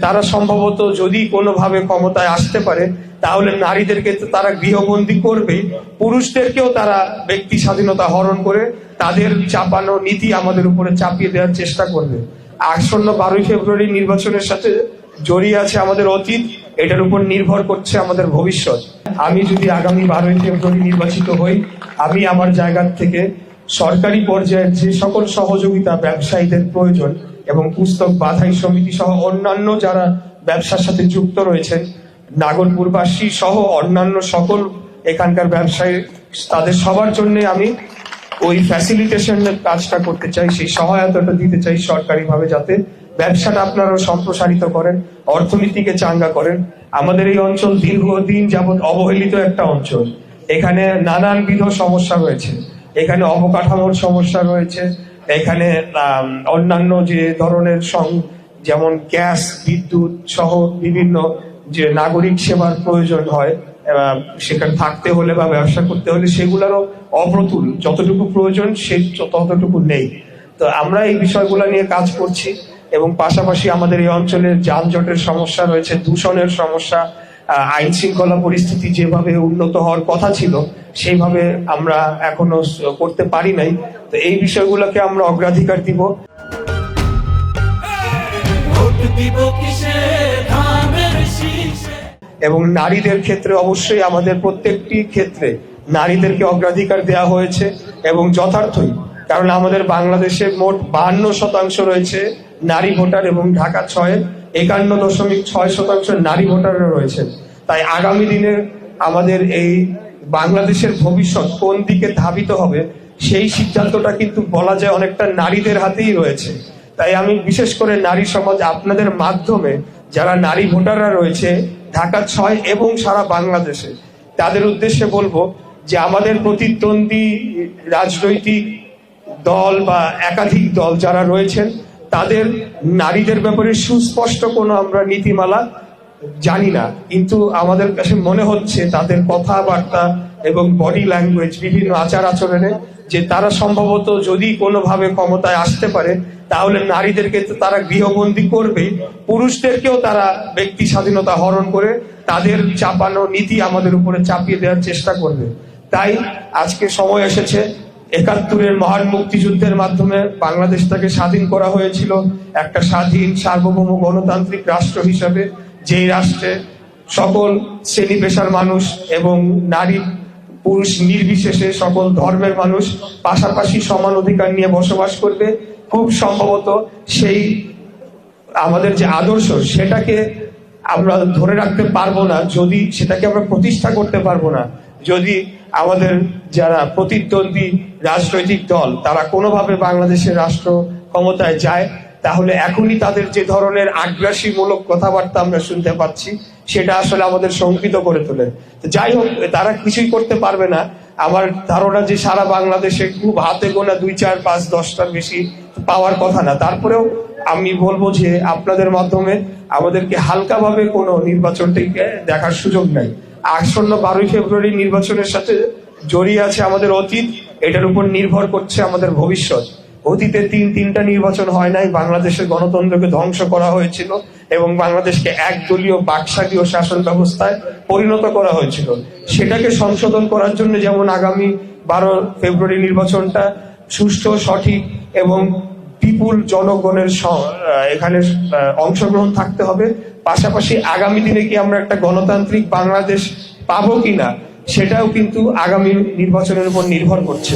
তারা সম্ভবত যদি কোনোভাবে ক্ষমতায় আসতে পারে তাহলে নারীদেরকে তো তারা গৃহবন্দী করবে, পুরুষদেরকেও তারা ব্যক্তি স্বাধীনতা হরণ করে তাদের চাপানো নীতি আমাদের উপরে চাপিয়ে দেওয়ার চেষ্টা করবে। আসন্ন 12ই ফেব্রুয়ারি নির্বাচনের সাথে জড়িয়ে আছে আমাদের অতীত, এটার উপর নির্ভর করছে আমাদের ভবিষ্যৎ। আমি যদি আগামী 12ই ফেব্রুয়ারি নির্বাচিত হই, আমি আমার জায়গা থেকে সরকারি পর্যায়ের যে সকল সহযোগিতা ব্যবসায়ীদের প্রয়োজন এবং পুস্তক বাছাই সমিতি সহ অন্যান্য যারা ব্যবসার সাথে যুক্ত রয়েছেন, নাগরপুরবাসী সহ অন্যান্য সকল এখানকার ব্যবসায়ী, তাদের সবার জন্য আমি ওই ফ্যাসিলিটেশনের কাজটা করতে চাই, সেই সহায়তাটা দিতে চাই সরকারিভাবে, যাতে ব্যবসাটা আপনারা সম্প্রসারিত করেন, অর্থনীতিকে চাঙ্গা করেন। আমাদের এই অঞ্চল দীর্ঘদিন যাবৎ অবহেলিত একটা অঞ্চল। এখানে নানানবিধ সমস্যা রয়েছে, এখানে অবকাঠামোর সমস্যা রয়েছে, এখানে অন্যান্য যে ধরনের যেমন গ্যাস, বিদ্যুৎ সহ বিভিন্ন যে নাগরিক সেবার প্রয়োজন হয় সেখানে থাকতে হলে বা ব্যবসা করতে হলে, সেগুলোরও অপ্রতুল, যতটুকু প্রয়োজন সে ততটুকু নেই। তো আমরা এই বিষয়গুলো নিয়ে কাজ করছি এবং পাশাপাশি আমাদের এই অঞ্চলে যানজটের সমস্যা রয়েছে, দূষণের সমস্যা, আইন শৃঙ্খলা পরিস্থিতি যেভাবে উন্নত হওয়ার কথা ছিল সেইভাবে আমরা এখনো করতে পারি নাই। তো এই বিষয়গুলোকে আমরা অগ্রাধিকার দিব। এবং নারীদের ক্ষেত্রে অবশ্যই আমাদের প্রত্যেকটি ক্ষেত্রে নারীদেরকে অগ্রাধিকার দেওয়া হয়েছে এবং যথার্থই, কারণ আমাদের বাংলাদেশে মোট 52% রয়েছে নারী ভোটার এবং ঢাকা 51.6% নারী ভোটাররা রয়েছে। তাই আগামী দিনে আমাদের এই বাংলাদেশের ভবিষ্যৎ কোন দিকে ধাবিত হবে সেই সিদ্ধান্তটা কিন্তু বলা যায় অনেকটা নারীদের হাতেই রয়েছে। তাই আমি বিশেষ করে নারী সমাজ, আপনাদের মাধ্যমে যারা নারী ভোটাররা রয়েছে ঢাকা 6 এবং সারা বাংলাদেশে, তাদের উদ্দেশ্যে বলবো যে আমাদের প্রতিদ্বন্দ্বী রাজনৈতিক দল বা একাধিক দল যারা রয়েছেন তাদের নারীদের ব্যাপারে সুস্পষ্ট কোনো আমরা নীতিমালা জানি না, কিন্তু আমাদের কাছে মনে হচ্ছে তাদের কথাবার্তা এবং বডি ল্যাঙ্গুয়েজ, বিভিন্ন আচার আচরণে, যে তারা সম্ভবত যদি কোনোভাবে ক্ষমতায় আসতে পারে তাহলে নারীদেরকে তো তারা গৃহবন্দী করবে, পুরুষদেরকেও তারা ব্যক্তি স্বাধীনতা হরণ করে তাদের চাপানো নীতি আমাদের উপরে চাপিয়ে দেওয়ার চেষ্টা করবে। তাই আজকে সময় এসেছে, 71-এর মহান মুক্তিযুদ্ধের মাধ্যমে বাংলাদেশটাকে স্বাধীন করা হয়েছিল একটা স্বাধীন সার্বভৌম গণতান্ত্রিক রাষ্ট্র হিসাবে, যেই রাষ্ট্রে সকল শ্রেণী পেশার মানুষ এবং নারী পুরুষ নির্বিশেষে সকল ধর্মের মানুষ পাশাপাশি সমান অধিকার নিয়ে বসবাস করবে। খুব সম্ভবত সেই আমাদের যে আদর্শ সেটাকে আমরা ধরে রাখতে পারবো না, যদি সেটাকে আমরা প্রতিষ্ঠা করতে পারবো না যদি আমাদের যারা প্রতিদ্বন্দ্বী রাজনৈতিক দল তারা কোনোভাবে বাংলাদেশের রাষ্ট্র ক্ষমতায় যায়, তাহলে এখনই তাদের যে ধরনের আগ্রাসীমূলক কথাবার্তা আমরা শুনতে পাচ্ছি সেটা আসলে আমাদের শঙ্কিত করে তোলে। যাই হোক, তারা কিছুই করতে পারবে না। আমার ধারণা যে সারা বাংলাদেশে খুব হাতে গোনা 2, 4, 5, 10টার বেশি পাওয়ার কথা না। তারপরেও আমি বলবো যে আপনাদের মাধ্যমে আমাদেরকে হালকাভাবে কোনো নির্বাচনটিকে দেখার সুযোগ নাই। আসন্ন 12ই ফেব্রুয়ারি নির্বাচনের সাথে জড়িয়ে আছে আমাদের অতীত, এটার উপর নির্ভর করছে আমাদের ভবিষ্যৎ। অতীতে 3টা নির্বাচন হয় নাই, বাংলাদেশের গণতন্ত্রকে ধ্বংস করা হয়েছিল এবং বাংলাদেশকে একদলীয় বাকশালীয় শাসন ব্যবস্থায় পরিণত করা হয়েছিল। সেটাকে সংশোধন করার জন্য যেমন আগামী 12 ফেব্রুয়ারি নির্বাচনটা সুষ্ঠু, সঠিক এবং বিপুল জনগণের এখানে অংশগ্রহণ থাকতে হবে, পাশাপাশি আগামী দিনে কি আমরা একটা গণতান্ত্রিক বাংলাদেশ পাবো কিনা সেটাও কিন্তু আগামী নির্বাচনের উপর নির্ভর করছে।